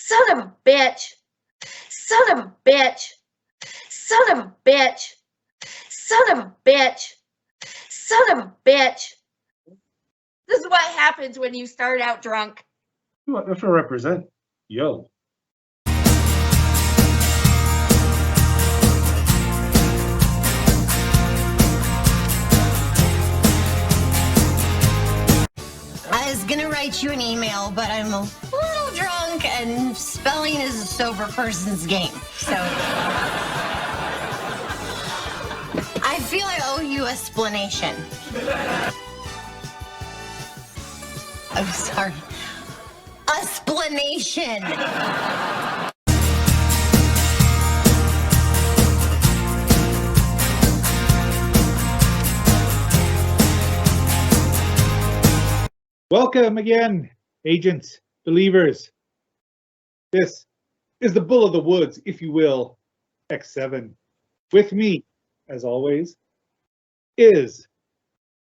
Son of a bitch. Son of a bitch. Son of a bitch. Son of a bitch. Son of a bitch. This is what happens when you start out drunk. That's what I represent. Yo. I was gonna write you an email, but I'm a little drunk and spelling is a sober person's game. So I feel I owe you an explanation. I'm sorry. Explanation. Welcome again, agents, believers. This is the Bull of the Woods, if you will, X7. With me, as always, is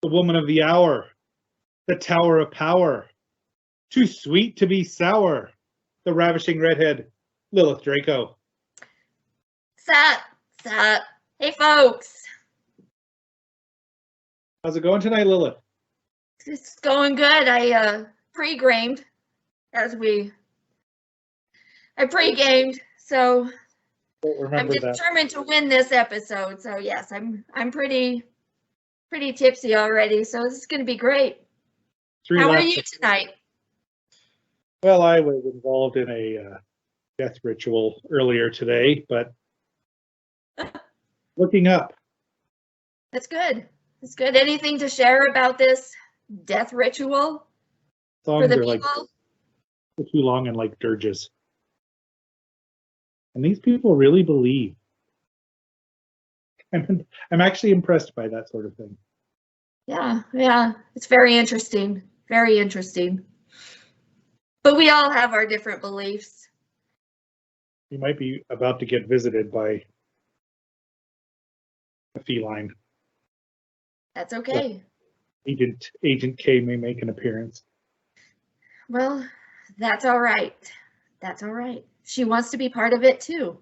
the woman of the hour, the tower of power, too sweet to be sour, the ravishing redhead, Lilith Draco. Sup? Hey, folks. How's it going tonight, Lilith? It's going good. I pre-gamed I pre-gamed, so I'm determined to win this episode. So yes, I'm pretty tipsy already. So this is going to be great. How are you tonight? Well, I was involved in a death ritual earlier today, but looking up. That's good. That's good. Anything to share about this death ritual for the people? Like too long and like dirges. And these people really believe. I'm actually impressed by that sort of thing. Yeah. It's very interesting. Very interesting. But we all have our different beliefs. You might be about to get visited by a feline. That's okay. Agent K may make an appearance. Well, that's all right. That's all right. She wants to be part of it too.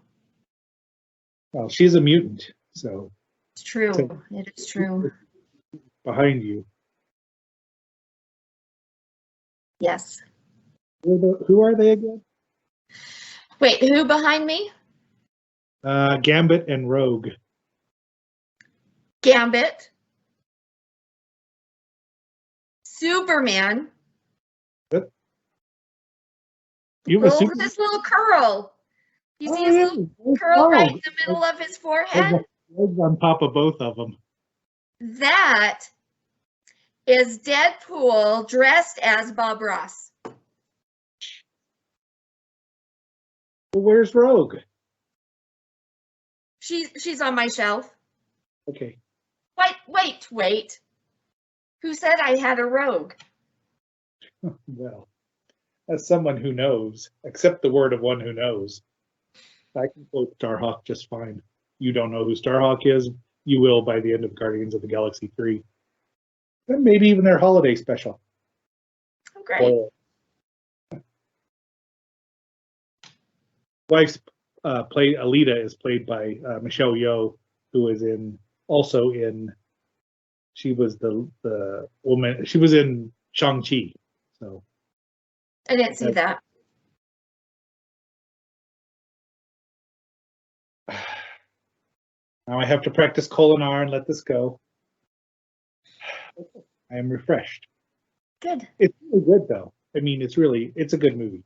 Well, she's a mutant, so. It's true. It is true. Behind you. Yes. Who are they again? Wait, who behind me? Gambit and Rogue. Gambit. Superman. What? This little curl. You see his little curl right in the middle of his forehead? On top of both of them. That is Deadpool dressed as Bob Ross. Well, where's Rogue? She's on my shelf. Okay. Wait. Who said I had a Rogue? Well, as someone who knows, accept the word of one who knows. I can quote Starhawk just fine. You don't know who Starhawk is? You will by the end of Guardians of the Galaxy 3. And maybe even their holiday special. Oh, great. Wife's Alita is played by Michelle Yeoh, who is also in. She was the woman. She was in Shang-Chi. So I didn't see that. Now I have to practice Kolinar and let this go. I am refreshed. Good. It's really good though. I mean, it's a good movie.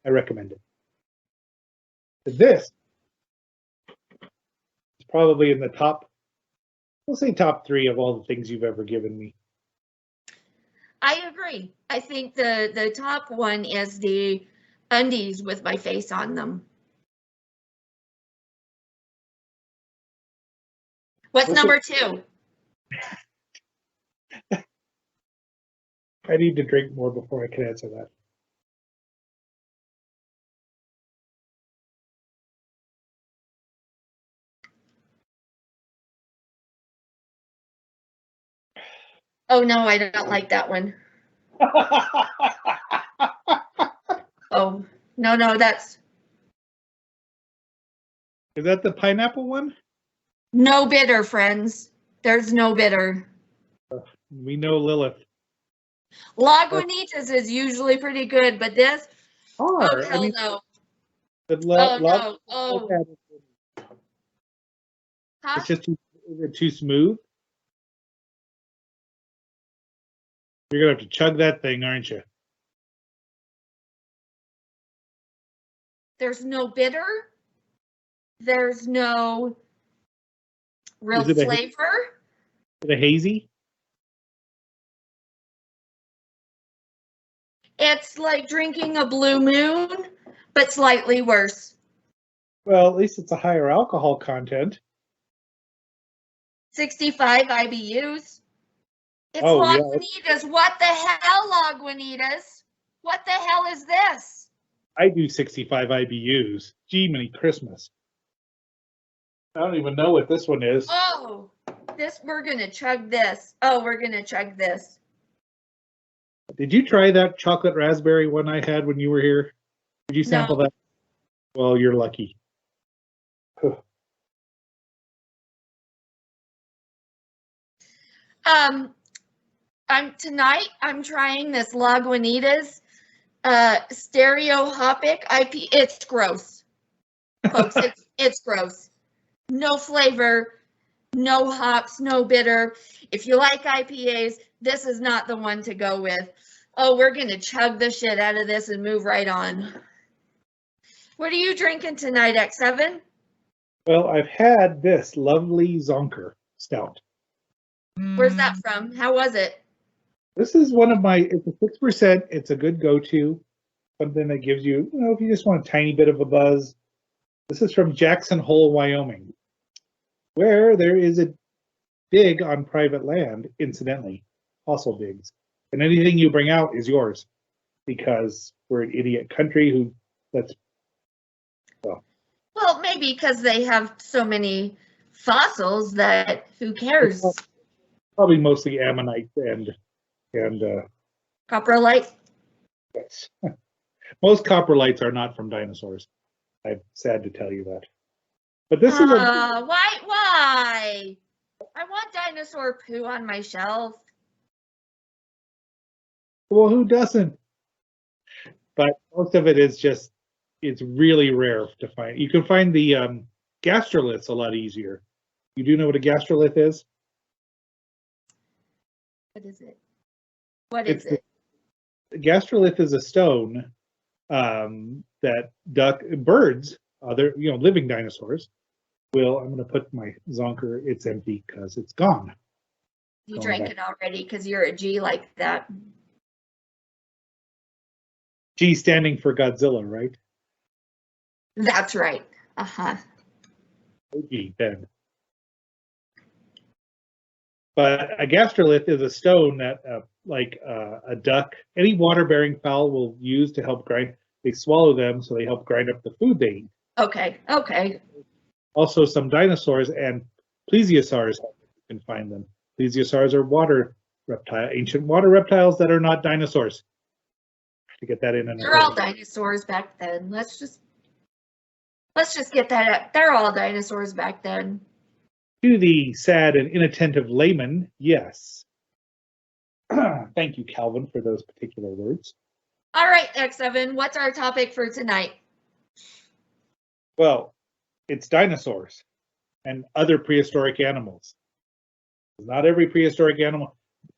I recommend it. This is probably in the top, we'll say top 3 of all the things you've ever given me. I agree. I think the top one is the undies with my face on them. What's number 2? I need to drink more before I can answer that. Oh no, I don't like that one. Oh, No, that's Is that the pineapple one? no bitter, friends. There's no bitter. We know Lilith. Lagunitas is usually pretty good, but this, oh I hell mean, no. the Oh log. no. Oh, huh? It's just too smooth. You're gonna have to chug that thing, aren't you? There's no bitter. There's no real Is it flavor. Is it a hazy? It's like drinking a Blue Moon, but slightly worse. Well, at least it's a higher alcohol content. 65 IBUs. It's Oh, yeah. Lagunitas. What the hell, Lagunitas? What the hell is this? I do 65 IBUs. Gee, many Christmas. I don't even know what this one is. Oh, we're gonna chug this. Oh, we're gonna chug this. Did you try that chocolate raspberry one I had when you were here? Did you sample that? Well, you're lucky. I'm trying this Lagunitas stereo hopic IP. It's gross. Folks, it's gross. No flavor, no hops, no bitter. If you like IPAs, this is not the one to go with. Oh, we're gonna chug the shit out of this and move right on. What are you drinking tonight, X7? Well, I've had this lovely Zonker stout. Where's that from? How was it? This is one of my, it's a 6%. It's a good go-to. Something that gives you, if you just want a tiny bit of a buzz. This is from Jackson Hole, Wyoming, where there is a dig on private land, incidentally, fossil digs. And anything you bring out is yours because we're an idiot country Well, maybe because they have so many fossils that who cares? Probably mostly ammonite and Coprolite? yes. Most coprolites are not from dinosaurs. I'm sad to tell you that. But this is why? I want dinosaur poo on my shelf. Well, who doesn't? But most of it is just, it's really rare to find. You can find the gastroliths a lot easier. You do know what a gastrolith is? What is it? What is it? A gastrolith is a stone that birds, other living dinosaurs, will. I'm going to put my Zonker. It's empty because it's gone. You drank it already because you're a G like that. G standing for Godzilla, right? That's right. Uh-huh. G then. But a gastrolith is a stone that, like a duck, any water-bearing fowl will use to help grind. They swallow them, so they help grind up the food they eat. Okay. Also, some dinosaurs and plesiosaurs, you can find them. Plesiosaurs are ancient water reptiles that are not dinosaurs. To get that in. They're all dinosaurs back then. Let's just get that up. They're all dinosaurs back then. To the sad and inattentive layman, yes. Thank you, Calvin, for those particular words. All right, X7, what's our topic for tonight? Well, it's dinosaurs and other prehistoric animals. Not every prehistoric animal.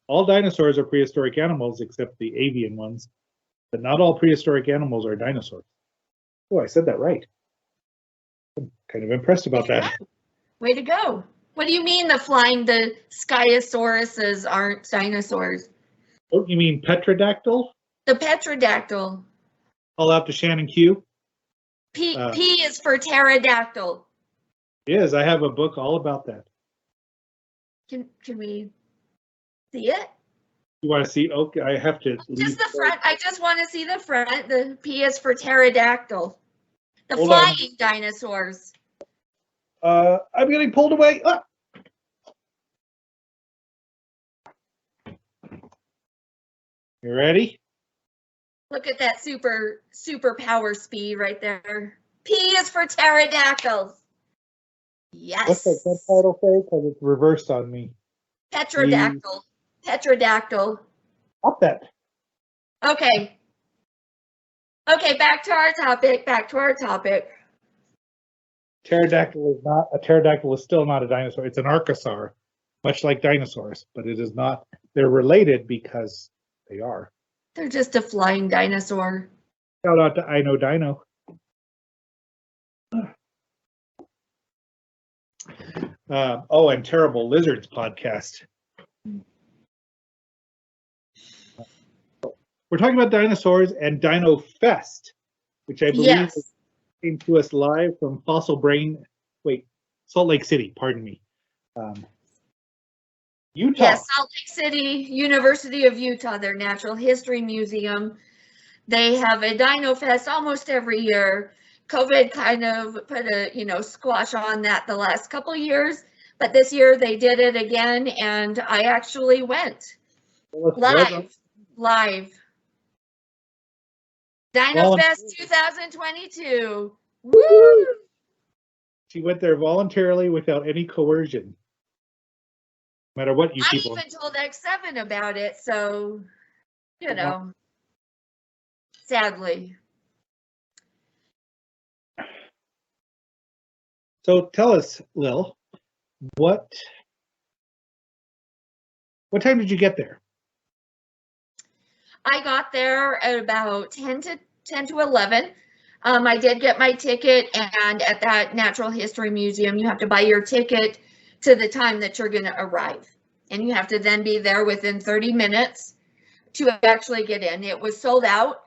All dinosaurs are prehistoric animals except the avian ones, but not all prehistoric animals are dinosaurs. Oh, I said that right. I'm kind of impressed about that. Way to go. What do you mean the Skyosauruses aren't dinosaurs? Oh, you mean Petrodactyl? The Petrodactyl. Call out to Shannon Q. P is for pterodactyl. Yes, I have a book all about that. Can we see it? You want to see? Okay, I have to. Just the front. I just want to see the front. The P is for pterodactyl. The flying dinosaurs. I'm getting pulled away. Ah! You ready? Look at that super power speed right there. P is for pterodactyls. Yes. What's that subtitle say? Because it's reversed on me. Petrodactyl. Petrodactyl. Up that. Okay. Okay, back to our topic. Pterodactyl is still not a dinosaur. It's an archosaur, much like dinosaurs, but it is not. They're related because they are. They're just a flying dinosaur. Shout out to I Know Dino. And Terrible Lizards podcast. We're talking about dinosaurs and Dino Fest, which I believe came to us live from Salt Lake City, pardon me. Utah. Yes, Salt Lake City, University of Utah, their natural history museum. They have a Dino Fest almost every year. COVID kind of put a, squash on that the last couple of years, but this year they did it again, and I actually went live. Dino Fest 2022. Woo! She went there voluntarily without any coercion. No matter what you people. I even told X7 about it, so, sadly. So tell us, Lil, what time did you get there? I got there at about 10 to 11. I did get my ticket, and at that Natural History Museum, you have to buy your ticket to the time that you're going to arrive. And you have to then be there within 30 minutes to actually get in. It was sold out,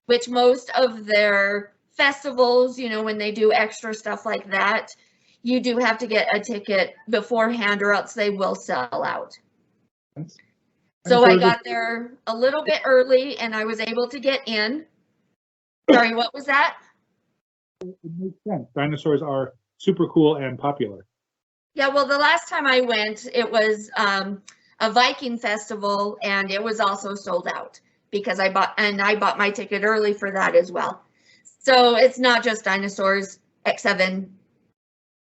which most of their festivals, when they do extra stuff like that, you do have to get a ticket beforehand or else they will sell out. So I got there a little bit early and I was able to get in. Sorry, what was that? It makes sense. Dinosaurs are super cool and popular. Yeah, well, the last time I went, it was a Viking festival and it was also sold out because I bought my ticket early for that as well. So it's not just dinosaurs, X7.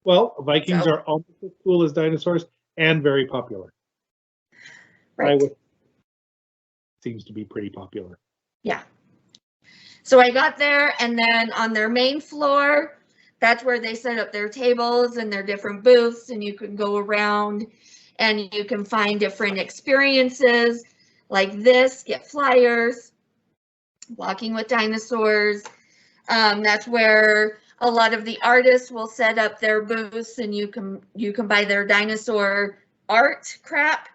Well, Vikings are almost as cool as dinosaurs and very popular. Right. Seems to be pretty popular. Yeah. So I got there, and then on their main floor, that's where they set up their tables and their different booths, and you can go around and you can find different experiences like this, get flyers, walking with dinosaurs. That's where a lot of the artists will set up their booths, and you can buy their dinosaur art crap,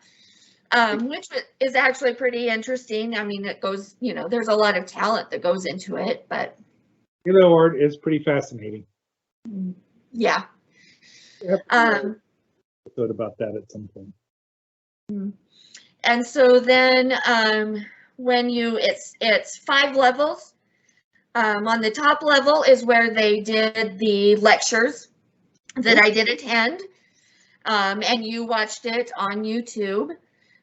which is actually pretty interesting. I mean, it goes, there's a lot of talent that goes into it, but art is pretty fascinating. Yeah. Thought about that at some point. And so then when it's 5 levels. On the top level is where they did the lectures that I did attend, and you watched it on YouTube.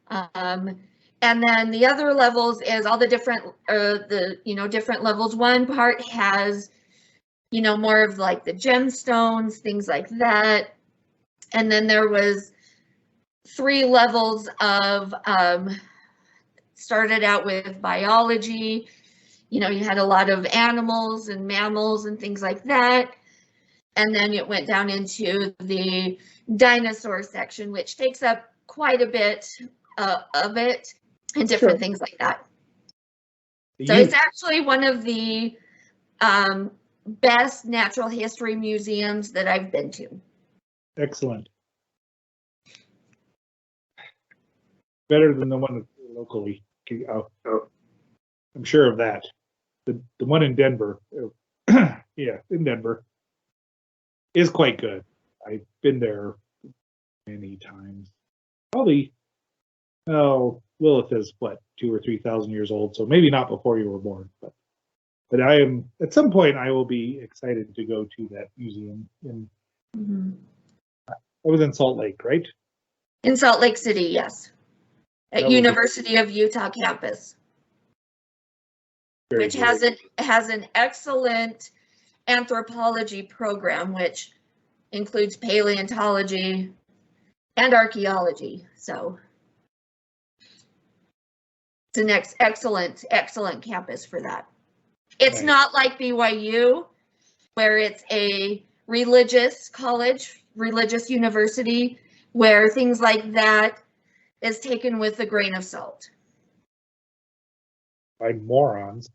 And then the other levels is all the different, different levels. One part has, more of like the gemstones, things like that. And then there was 3 levels of, started out with biology. You had a lot of animals and mammals and things like that. And then it went down into the dinosaur section, which takes up quite a bit of it and different things like that. So it's actually one of the best natural history museums that I've been to. Excellent. Better than the one locally. I'm sure of that. The one in Denver, in Denver, is quite good. I've been there many times. Probably, Lilith is 2,000 or 3,000 years old, so maybe not before you were born. But I am, at some point, I will be excited to go to that museum. I was in Salt Lake, right? In Salt Lake City, yes. At University of Utah campus. Very which good. has an excellent anthropology program, which includes paleontology and archaeology. So it's an excellent campus for that. It's Nice. not like BYU, where it's a religious college, religious university, where things like that is taken with a grain of salt. By morons.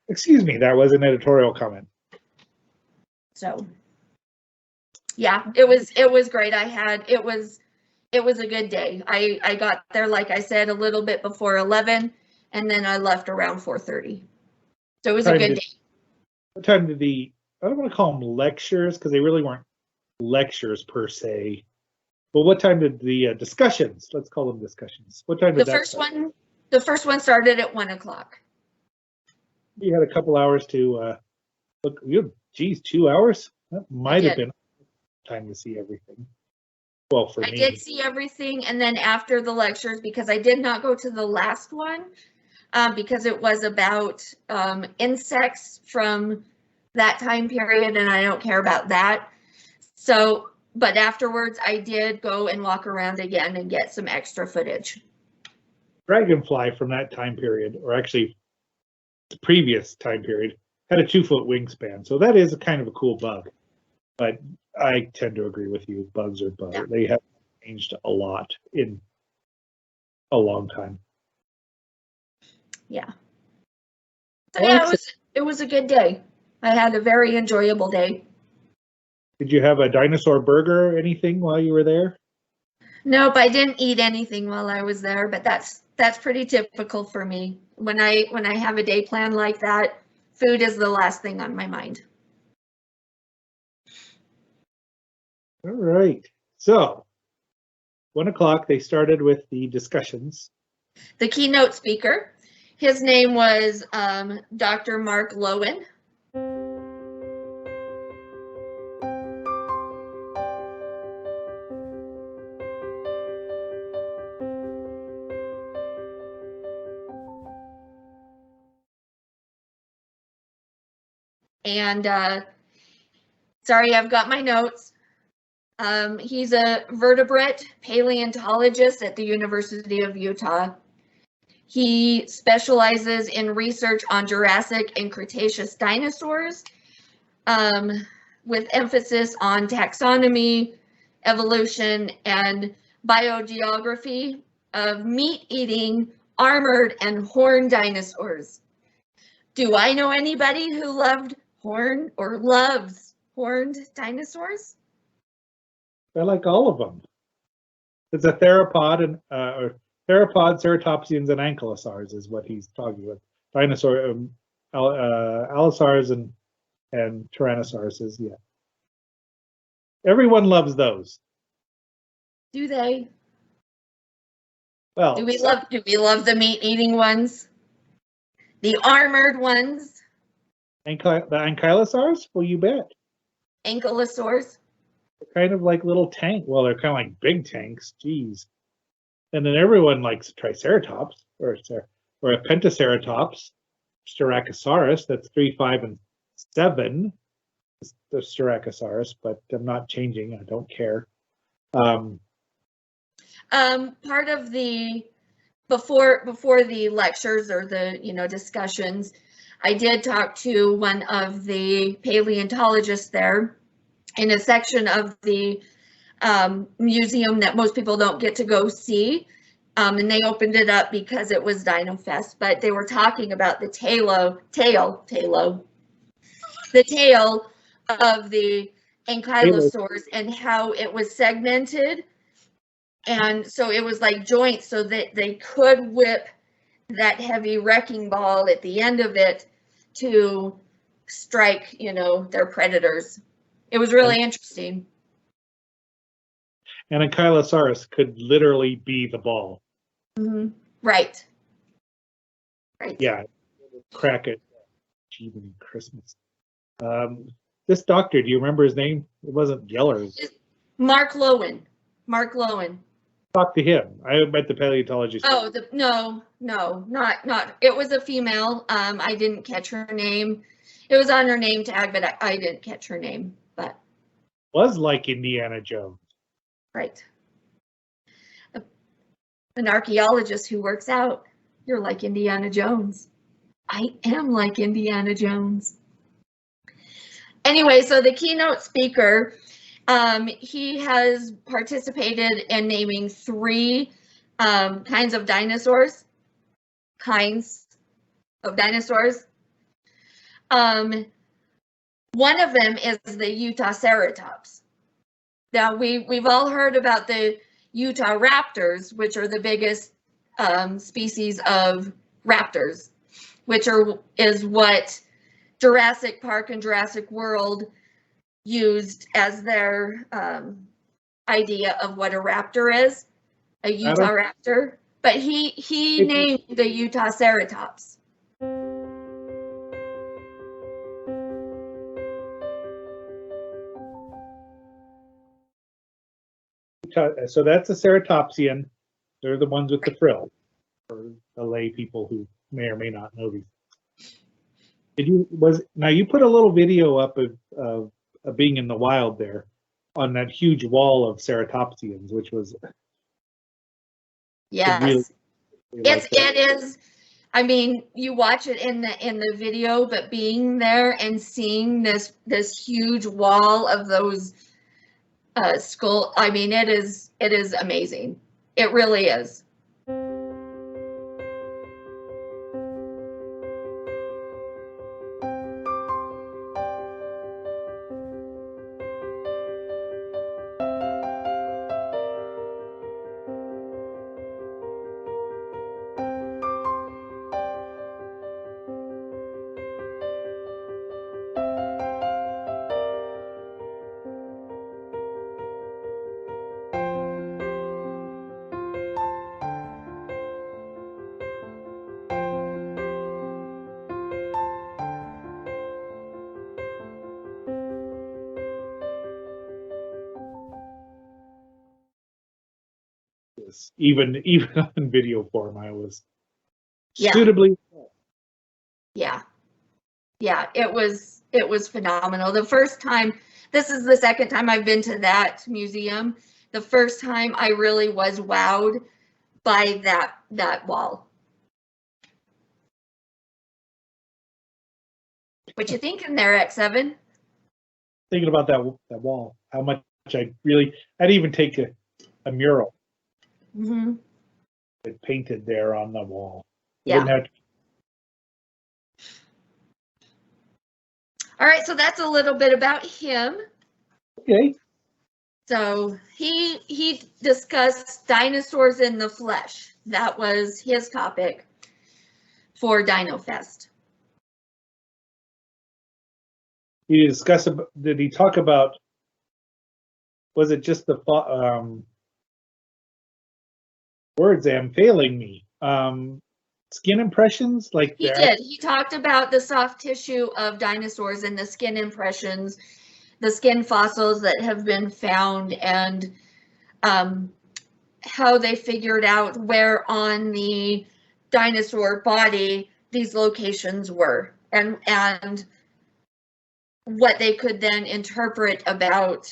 Excuse me, that was an editorial comment. So yeah, it was great. It was a good day. I got there, like I said, a little bit before 11, and then I left around 4:30. So it was a good day. What time did I don't want to call them lectures because they really weren't lectures per se. But what time did the discussions, let's call them discussions. What time did that start? The first one started at 1 o'clock. You had a couple hours to look. Geez, 2 hours? That might have been time to see everything. Well, for me. I did see everything, and then after the lectures, because I did not go to the last one, because it was about insects from that time period, and I don't care about that. So, but afterwards, I did go and walk around again and get some extra footage. Dragonfly from that time period, or actually the previous time period, had a 2-foot wingspan. So that is a kind of a cool bug. But I tend to agree with you. Bugs are bugs. Yeah. They have changed a lot in a long time. Yeah. So yeah, it was a good day. I had a very enjoyable day. Did you have a dinosaur burger or anything while you were there? Nope, I didn't eat anything while I was there, but that's pretty typical for me. When I have a day plan like that, food is the last thing on my mind. All right. So 1 o'clock, they started with the discussions. The keynote speaker, his name was Dr. Mark Lowen. And sorry, I've got my notes. He's a vertebrate paleontologist at the University of Utah. He specializes in research on Jurassic and Cretaceous dinosaurs, with emphasis on taxonomy, evolution, and biogeography of meat-eating, armored, and horned dinosaurs. Do I know anybody who loves horned dinosaurs? I like all of them. It's a theropod and theropod, ceratopsians, and ankylosaurs is what he's talking about. Dinosaur, allosaurs and tyrannosaurs is, yeah. Everyone loves those. Do they? Well, do we love the meat-eating ones? The armored ones? The ankylosaurs? Well, you bet. Ankylosaurs? They're kind of like little tank. Well, they're kind of like big tanks. Geez. And then everyone likes Triceratops or a Pentaceratops, Styracosaurus. That's 3, 5, and 7. The Styracosaurus, but I'm not changing. I don't care. Part of the before the lectures or the discussions, I did talk to one of the paleontologists there in a section of the museum that most people don't get to go see, and they opened it up because it was Dino Fest. But they were talking about the tail of the ankylosaurs and how it was segmented. And so it was like joints so that they could whip that heavy wrecking ball at the end of it to strike, their predators. It was really interesting. And Ankylosaurus could literally be the ball. Mm-hmm. Right. Yeah. Crack it. Even Christmas. This doctor, do you remember his name? It wasn't Geller. Mark Lowen. talk to him? I met the paleontologist. Oh, no, not. It was a female. I didn't catch her name. It was on her name tag, but I didn't catch her name. But was like Indiana Jones. right. An archaeologist who works out. You're like Indiana Jones. I am like Indiana Jones. Anyway, so the keynote speaker, he has participated in naming 3 kinds of dinosaurs. One of them is the Utah Ceratops. Now we've all heard about the Utah raptors, which are the biggest species of raptors, which is what Jurassic Park and Jurassic World used as their idea of what a raptor is, a Utah raptor. But he named the Utah Ceratops. So that's a ceratopsian. They're the ones with the frill, for the lay people who may or may not know these. Now you put a little video up of being in the wild there on that huge wall of ceratopsians, which was yes, it is. I mean, you watch it in the video, but being there and seeing this huge wall of those skull, I mean, it is amazing. It really is. Even in video form, I was suitably. Yeah, it was phenomenal. The first time, this is the second time I've been to that museum. The first time I really was wowed by that wall. What you thinking there, X7? Thinking about that wall, how much I'd even take a mural. Mm-hmm. It painted there on the wall. Yeah. All right, so that's a little bit about him. Okay. So he discussed dinosaurs in the flesh. That was his topic for Dino Fest. Did he talk about, was it just the words am failing me? Skin impressions, like he did. He talked about the soft tissue of dinosaurs and the skin impressions, the skin fossils that have been found, and how they figured out where on the dinosaur body these locations were, and what they could then interpret about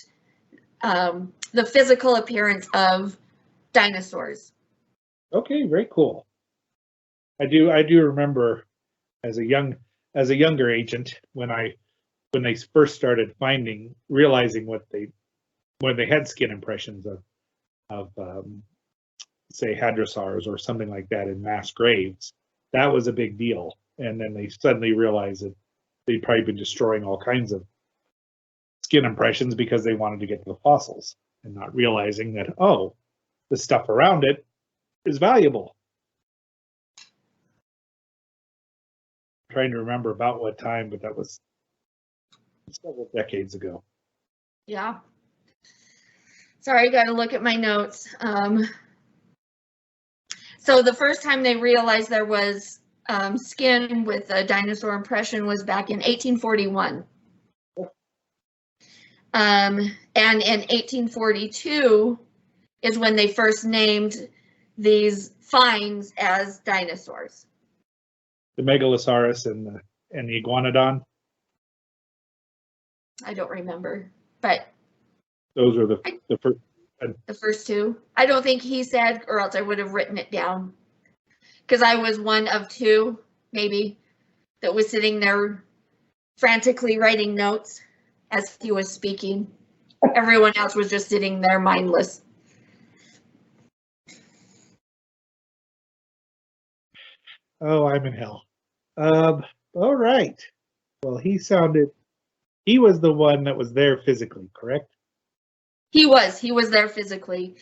the physical appearance of dinosaurs. Okay, very cool. I do remember as a younger agent when they first started realizing when they had skin impressions of say hadrosaurs or something like that in mass graves, that was a big deal. And then they suddenly realized that they'd probably been destroying all kinds of skin impressions because they wanted to get to the fossils, and not realizing that, oh, the stuff around it is valuable. I'm trying to remember about what time, but that was several decades ago. Yeah. Sorry, I got to look at my notes. So the first time they realized there was skin with a dinosaur impression was back in 1841. And in 1842, is when they first named these finds as dinosaurs. The Megalosaurus and the Iguanodon. I don't remember, but Those were the first. The first two. I don't think he said, or else I would have written it down. Because I was one of two, maybe, that was sitting there frantically writing notes as he was speaking. Everyone else was just sitting there mindless. Oh, I'm in hell. All right. Well, he was the one that was there physically, correct? He was there physically.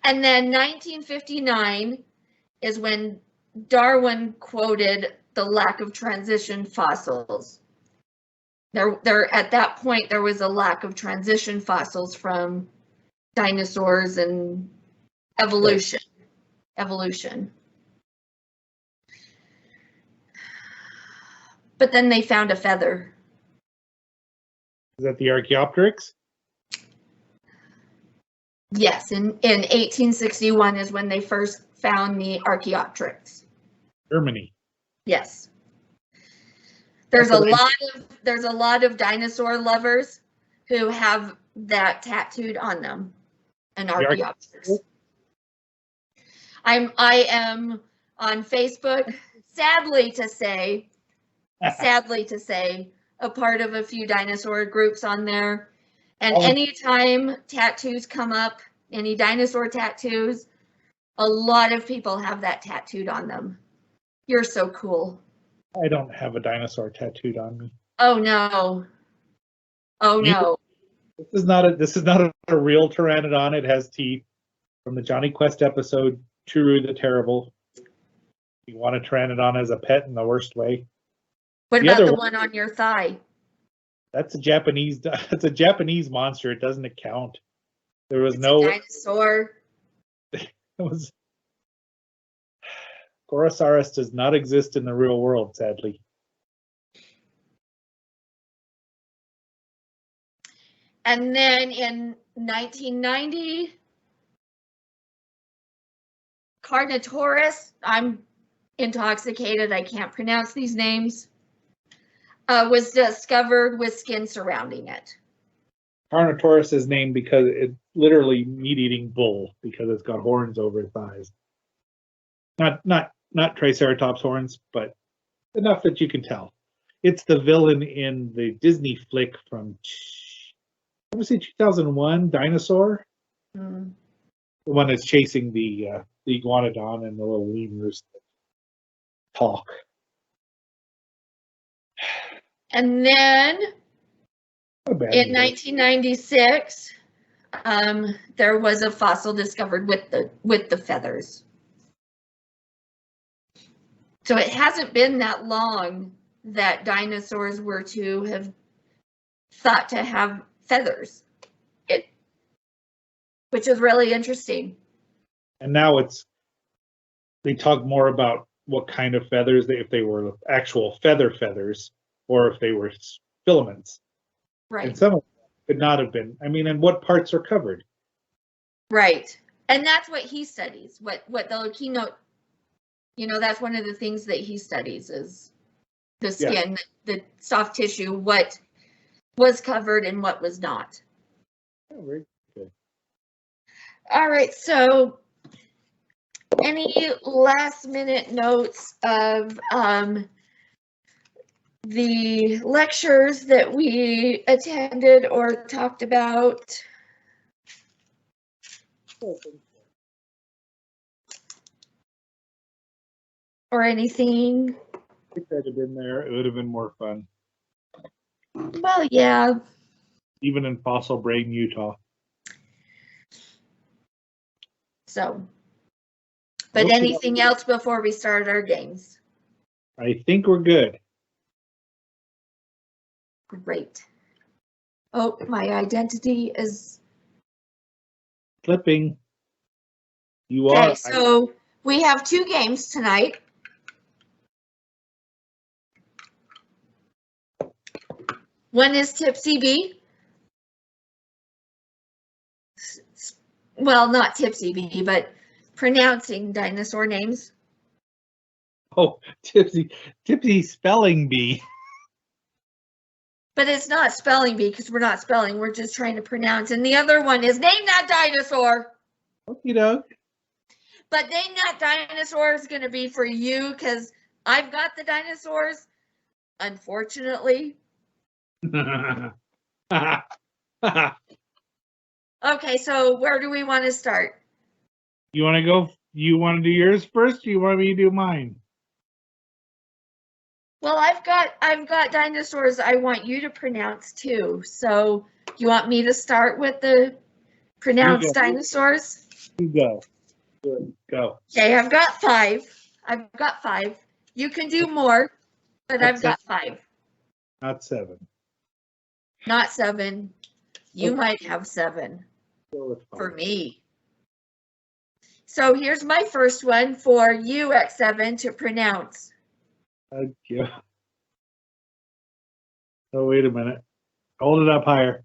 And then 1959 is when Darwin quoted the lack of transition fossils. There at that point, there was a lack of transition fossils from dinosaurs and evolution. Evolution. But then they found a feather. Is that the Archaeopteryx? Yes, in 1861 is when they first found the Archaeopteryx. Germany. Yes. There's a lot of dinosaur lovers who have that tattooed on them, an Archaeopteryx. I am on Facebook, sadly to say, a part of a few dinosaur groups on there. And anytime tattoos come up, any dinosaur tattoos, a lot of people have that tattooed on them. You're so cool. I don't have a dinosaur tattooed on me. Oh no. Oh no. This is not a real pteranodon. It has teeth. From the Johnny Quest episode, Churu the Terrible. You want a pteranodon as a pet in the worst way. What about the one on your thigh? That's a Japanese monster. It doesn't count. There was it's no a dinosaur. It was Gorosaurus does not exist in the real world, sadly. And then in 1990, Carnotaurus, I'm intoxicated, I can't pronounce these names, was discovered with skin surrounding it. Carnotaurus is named because it's literally meat-eating bull, because it's got horns over its eyes. Not Triceratops horns, but enough that you can tell. It's the villain in the Disney flick from, I would say 2001, Dinosaur. Mm. The one that's chasing the iguanodon and the little lemurs that talk. And then in 1996, there was a fossil discovered with the feathers. So it hasn't been that long that dinosaurs were to have thought to have feathers, which is really interesting. And now they talk more about what kind of feathers, if they were actual feathers, or if they were filaments. Right. And some of them could not have been. I mean, and what parts are covered? Right. And that's what he studies. What the keynote, that's one of the things that he studies is the skin, the soft tissue, what was covered and what was not. Oh, very good. All right, so any last minute notes of the lectures that we attended or talked about? Or anything? If that had been there, it would have been more fun. Well, yeah. Even in Fossil Brain, Utah. So, but anything else before we start our games? I think we're good. Great. Oh, my identity is Flipping. You okay, are. so we have 2 games tonight. One is Tipsy Bee. well, not tipsy bee, but pronouncing dinosaur names. Oh, tipsy spelling bee. But it's not spelling bee because we're not spelling. We're just trying to pronounce. And the other one is name that dinosaur. Okie doke. But name that dinosaur is going to be for you because I've got the dinosaurs, unfortunately. Okay, so where do we want to start? You want to go? You want to do yours first, or you want me to do mine? Well, I've got dinosaurs I want you to pronounce too. So you want me to start with the pronounced dinosaurs? You go. Good. Go. Okay, I've got 5. I've got 5. You can do more, but I've got 5. Not 7. Not 7. You might have 7 for me. So here's my first one for you, X7, to pronounce. Thank you. Oh, wait a minute. Hold it up higher.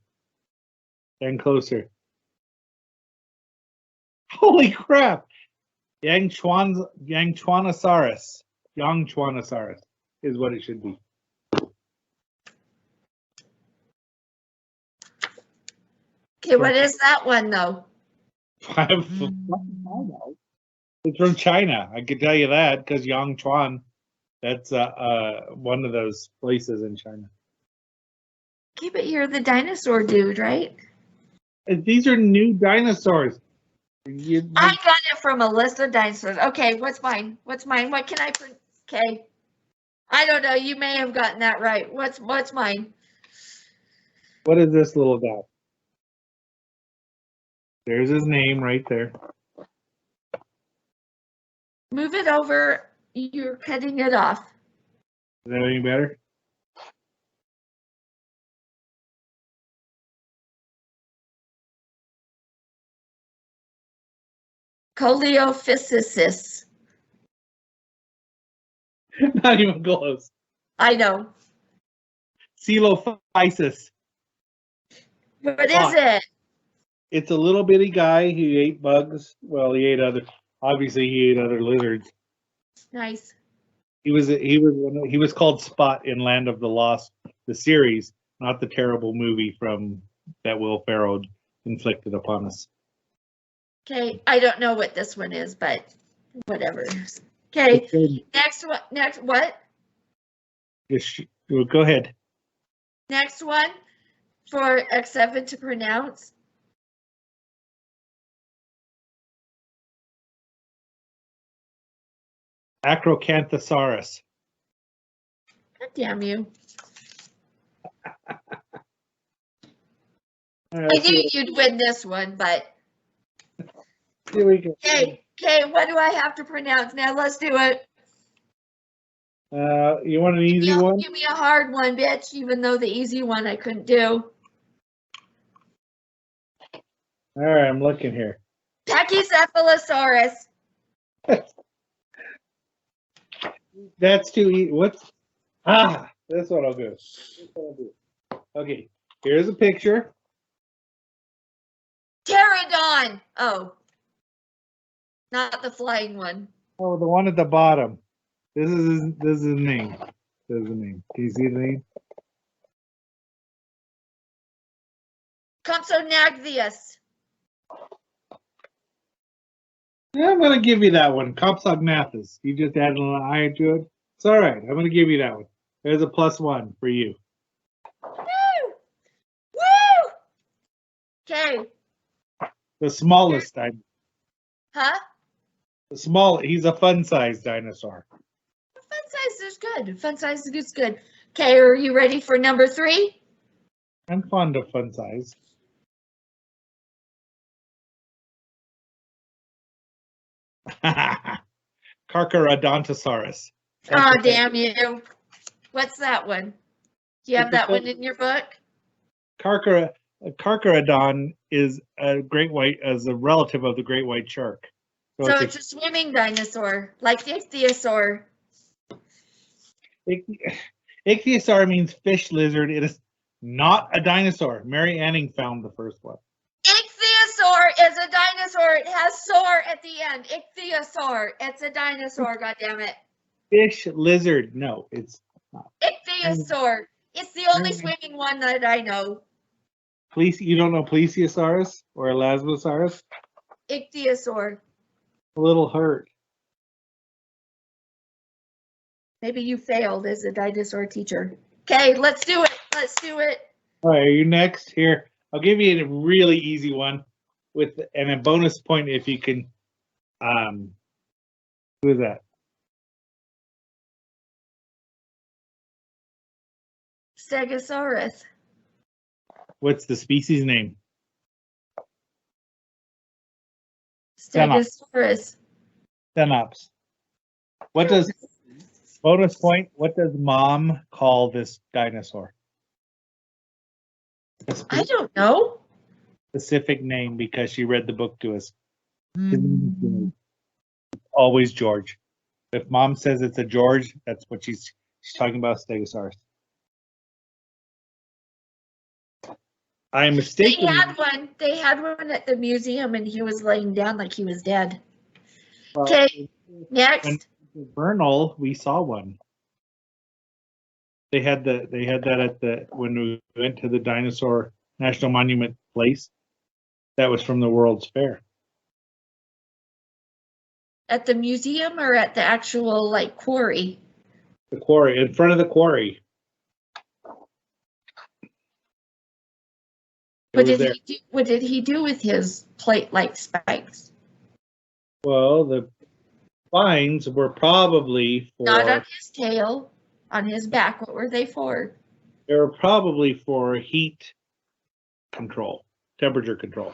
And closer. Holy crap! Yangchuanosaurus. Yangchuanosaurus is what it should be. Okay, what is that one though? I know. It's from China. I can tell you that because Yangchuan, that's one of those places in China. Okay, but you're the dinosaur dude, right? These are new dinosaurs. I got it from a list of dinosaurs. Okay, what's mine? What's mine? What can I print? Okay. I don't know. You may have gotten that right. What's mine? What is this little guy? There's his name right there. Move it over. You're cutting it off. Is that any better? Coleophysis. Not even close. I know. Coelophysis. What is it? It's a little bitty guy who ate bugs. Well, he ate other lizards. Nice. He was called Spot in Land of the Lost, the series, not the terrible movie from that Will Ferrell inflicted upon us. Okay, I don't know what this one is, but whatever. Okay, next one. Next what? Just go ahead. Next one for X7 to pronounce. Acrocanthosaurus. God damn you. Right, I knew you'd win this one, but. Here we go. Okay, what do I have to pronounce? Now let's do it. You want an easy one? Give me a hard one, bitch, even though the easy one I couldn't do. All right, I'm looking here. Pachycephalosaurus. That's too easy. What's that's what I'll do. Okay, here's a picture. Pterodon. Oh, not the flying one. Oh, the one at the bottom. This is his name. This is the name. Can you see the name? Compsognathus. Yeah, I'm gonna give you that one. Compsognathus. You just added a little iron to it. It's all right. I'm gonna give you that one. There's a +1 for you. Woo! Woo! Okay. The smallest dinosaur. Huh? He's a fun-sized dinosaur. Fun size is good. Fun size is good. Okay, are you ready for number 3? I'm fond of fun size. Carcharodontosaurus. Oh, damn you. What's that one? Do you have that one in your book? Carcharodon is a relative of the great white shark. So it's a swimming dinosaur, like the ichthyosaur. Ichthyosaur means fish lizard. It is not a dinosaur. Mary Anning found the first one. Ichthyosaur is a dinosaur. It has "saur" at the end. Ichthyosaur. It's a dinosaur, goddammit. Fish, lizard. No, it's not. Ichthyosaur. It's the only swimming one that I know. You don't know Plesiosaurus or Elasmosaurus? Ichthyosaur. A little hurt. Maybe you failed as a dinosaur teacher. Okay, let's do it. Let's do it. All right, are you next? Here, I'll give you a really easy one and a bonus point if you can. Who is that? Stegosaurus. What's the species name? Stegosaurus. Stenops. What does bonus point? What does Mom call this dinosaur? I don't know. Specific name because she read the book to us. Always George. If Mom says it's a George, that's what she's talking about. Stegosaurus. I am mistaken. They had one at the museum, and he was laying down like he was dead. Well, okay, next. Vernal, we saw one. They had that at when we went to the Dinosaur National Monument place. That was from the World's Fair. At the museum or at the actual quarry? The quarry, in front of the quarry. What did he do with his plate-like spikes? Well, the spines were probably for... Not on his tail, on his back. What were they for? They were probably for heat control, temperature control.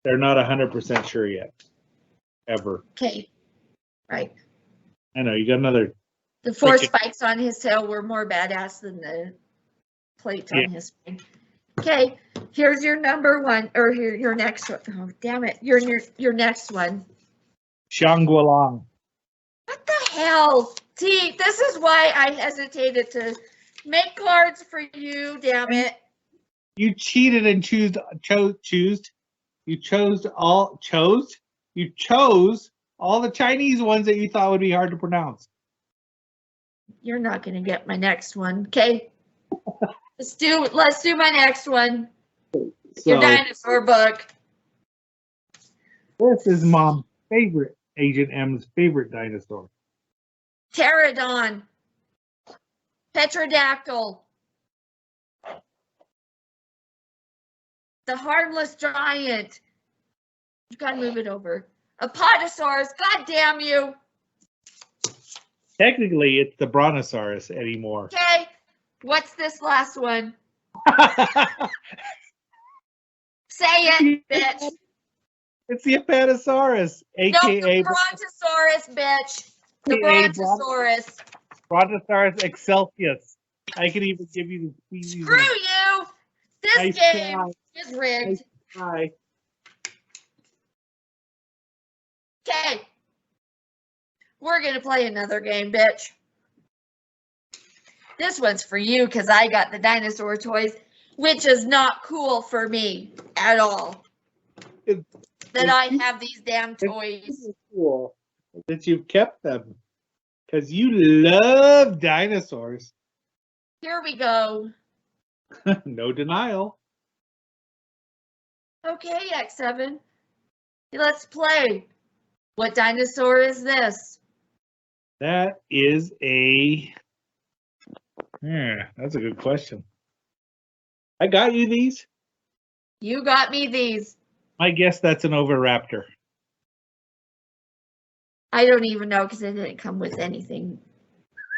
They're not 100% sure yet, ever. Okay, right. I know, you got another... The four spikes on his tail were more badass than the plates on his spine. Okay, here's your number one, or your next one. Oh, damn it. Your next one. Xiangguolang. What the hell? See, this is why I hesitated to make cards for you, damn it. You cheated and chose all the Chinese ones that you thought would be hard to pronounce. You're not going to get my next one, okay? Let's do my next one. Your dinosaur book. This is Mom's favorite, Agent M's favorite dinosaur. Pterodon. Petrodactyl. The harmless giant. You've got to move it over. Apatosaurus. God damn you. Technically, it's the Brontosaurus anymore. Okay. What's this last one? Say it, bitch. It's the Apatosaurus, aka the Brontosaurus, bitch. The Brontosaurus. Brontosaurus excelsius. I can even give you the species. Screw you! This game is rigged. Hi. Okay. We're gonna play another game, bitch. This one's for you because I got the dinosaur toys, which is not cool for me at all. That I have these damn toys. It's cool that you've kept them because you love dinosaurs. Here we go. No denial. Okay, X7. Let's play. What dinosaur is this? That is a... Yeah, that's a good question. I got you these. You got me these. I guess that's an Oviraptor. I don't even know because they didn't come with anything.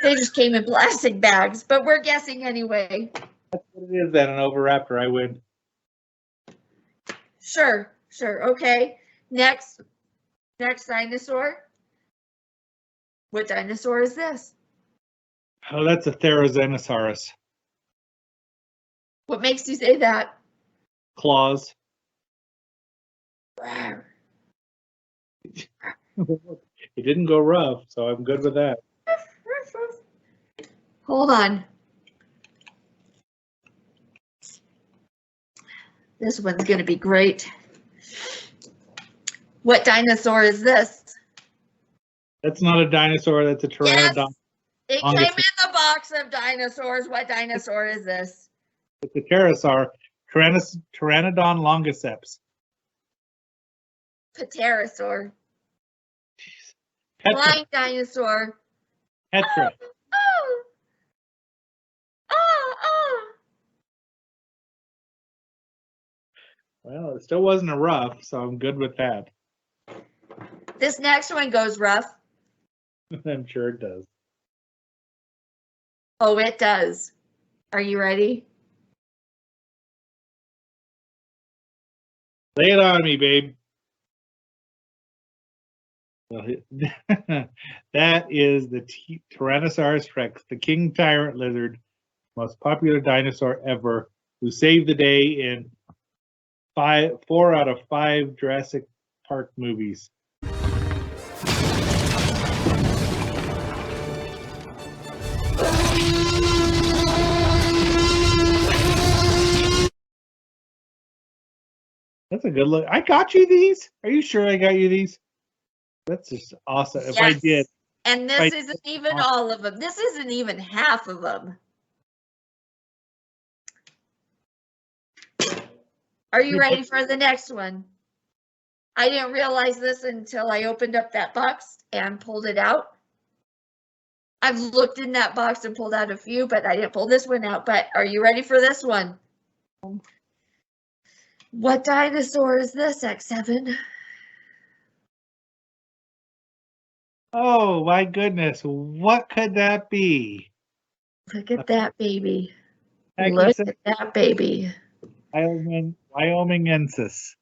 They just came in plastic bags, but we're guessing anyway. That's what it is then, an Oviraptor. I win. Sure. Okay. Next dinosaur. What dinosaur is this? Oh, that's a Therizinosaurus. What makes you say that? Claws. It didn't go rough, so I'm good with that. Hold on. This one's going to be great. What dinosaur is this? That's not a dinosaur. That's a Yes, pteranodon. it came in the box of dinosaurs. What dinosaur is this? It's a pterosaur. Pteranodon longiceps. Pterosaur. Petra. Flying dinosaur. Petra. Oh, oh, oh. Well, it still wasn't a rough, so I'm good with that. This next one goes rough. I'm sure it does. Oh, it does. Are you ready? Lay it on me, babe. Well, that is the Tyrannosaurus rex, the king tyrant lizard, most popular dinosaur ever, who saved the day in 4 out of 5 Jurassic Park movies. That's a good look. I got you these? Are you sure I got you these? That's just awesome. If I did. And this isn't even all of them. This isn't even half of them. Are you ready for the next one? I didn't realize this until I opened up that box and pulled it out. I've looked in that box and pulled out a few, but I didn't pull this one out. But are you ready for this one? What dinosaur is this, X7? Oh my goodness, what could that be? Look at that baby. Heck, Look at that baby. Wyomingensis.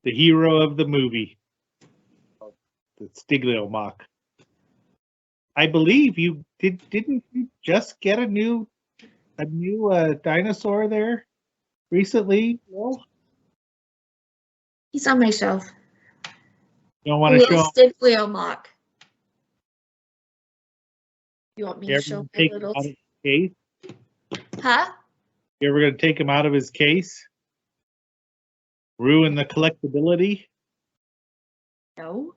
The hero of the movie. The Stigliomach. I believe you didn't you just get a new dinosaur there recently? Well, He's on my shelf. you don't want to show him. Stigliomach. You want me to You show ever my take little? him out of his case? Huh? You ever gonna take him out of his case? Ruin the collectability? No.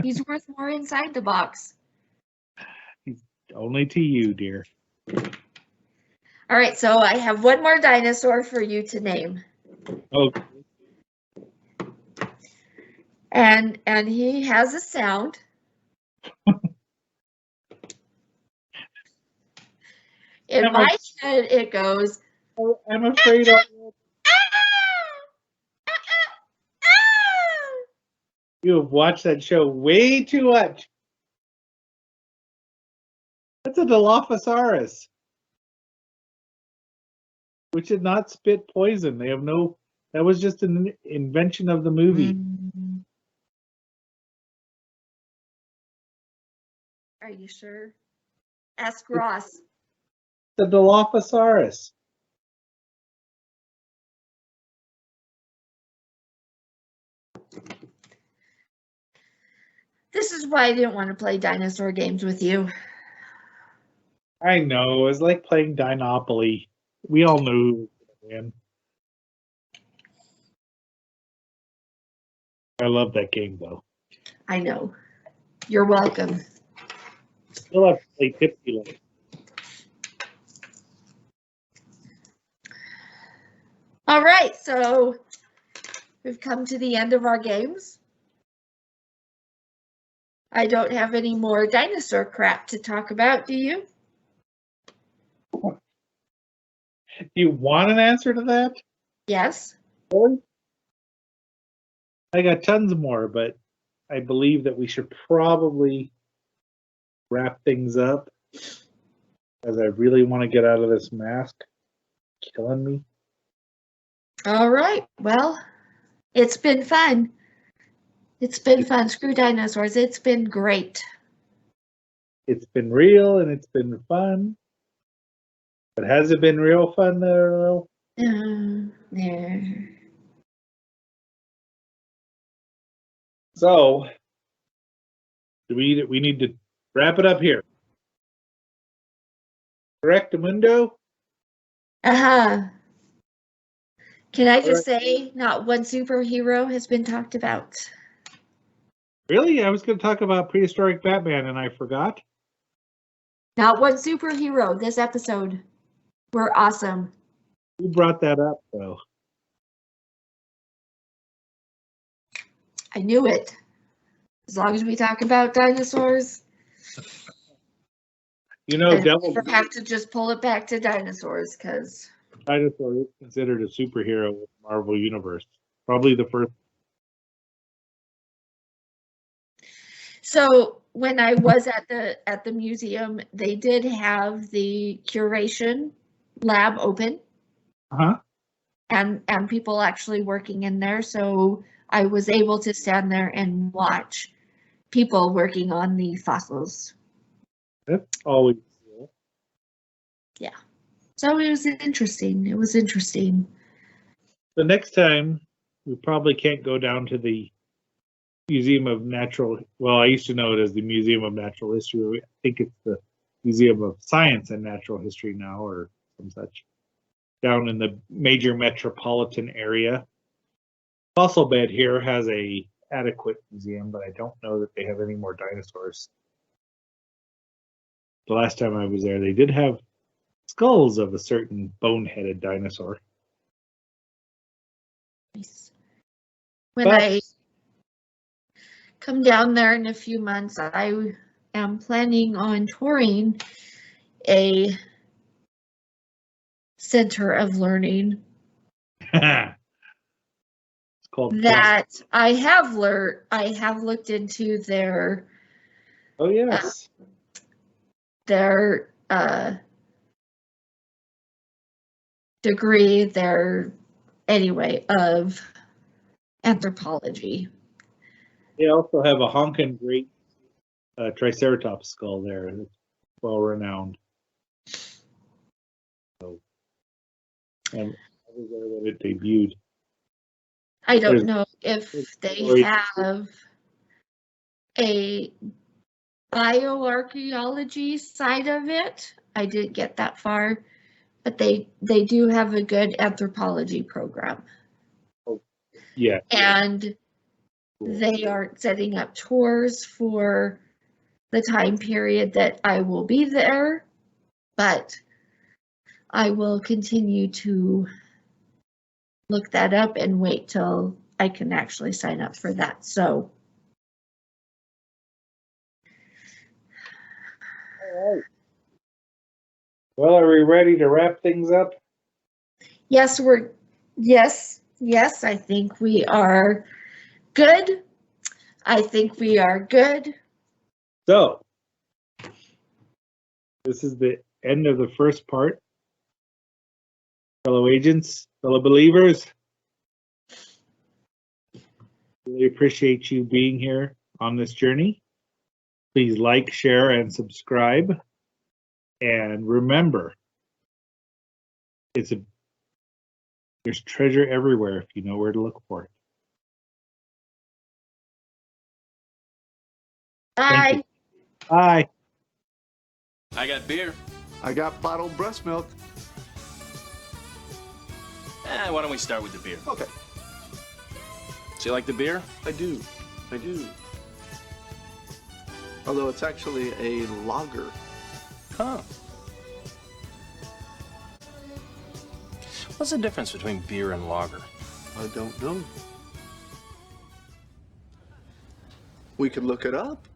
He's worth more inside the box. Only to you, dear. All right, so I have one more dinosaur for you to name. Okay. And he has a sound. In my head, it goes. I'm afraid of. You have watched that show way too much. That's a Dilophosaurus, which did not spit poison. They have no. That was just an invention of the movie. Are you sure? Ask Ross. The Dilophosaurus. This is why I didn't want to play dinosaur games with you. I know. It's like playing Dinopoly. We all know who was going to win. I love that game, though. I know. You're welcome. Still have to play Tipsy Lake. All right, so we've come to the end of our games. I don't have any more dinosaur crap to talk about, do you? Do you want an answer to that? Yes. I got tons more, but I believe that we should probably wrap things up, as I really want to get out of this mask. It's killing me. All right. Well, it's been fun. It's been fun. Screw dinosaurs. It's been great. It's been real and it's been fun. But has it been real fun there, Lil? Yeah. So, we need to wrap it up here. Correct, Mundo? Uh-huh. Can I just say, not one superhero has been talked about. Really? I was going to talk about prehistoric Batman and I forgot. Not one superhero this episode. We're awesome. Who brought that up, though? I knew it. As long as we talk about dinosaurs, You know, I Devil have to just pull it back to dinosaurs because Dinosaur is considered a superhero in the Marvel Universe. Probably the first. So when I was at the museum, they did have the curation lab open. Uh-huh. And people actually working in there. So I was able to stand there and watch people working on the fossils. That's always cool. Yeah. So it was interesting. It was interesting. The next time, we probably can't go down to the Museum of Natural. Well, I used to know it as the Museum of Natural History. I think it's the Museum of Science and Natural History now, or some such. Down in the major metropolitan area. Fossil Bed here has a adequate museum, but I don't know that they have any more dinosaurs. The last time I was there, they did have skulls of a certain bone-headed dinosaur. Nice. When I come down there in a few months, I am planning on touring a center of learning It's called that I have looked into their Oh yes. their degree, of anthropology. They also have a honkin' great Triceratops skull there. It's well renowned. So, and I was there when it debuted. I don't know if they have a bioarchaeology side of it. I didn't get that far, but they do have a good anthropology program. Oh, yeah. And they are setting up tours for the time period that I will be there, but I will continue to look that up and wait till I can actually sign up for that. So. All right. Well, are we ready to wrap things up? Yes, yes, I think we are good. So, this is the end of the first part. Fellow agents, fellow believers, really appreciate you being here on this journey. Please like, share, and subscribe. And remember, there's treasure everywhere if you know where to look for it. Bye. Bye. I got beer. I got bottled breast milk. Why don't we start with the beer? Okay. Do you like the beer? I do. Although it's actually a lager. Huh. What's the difference between beer and lager? I don't know. We could look it up.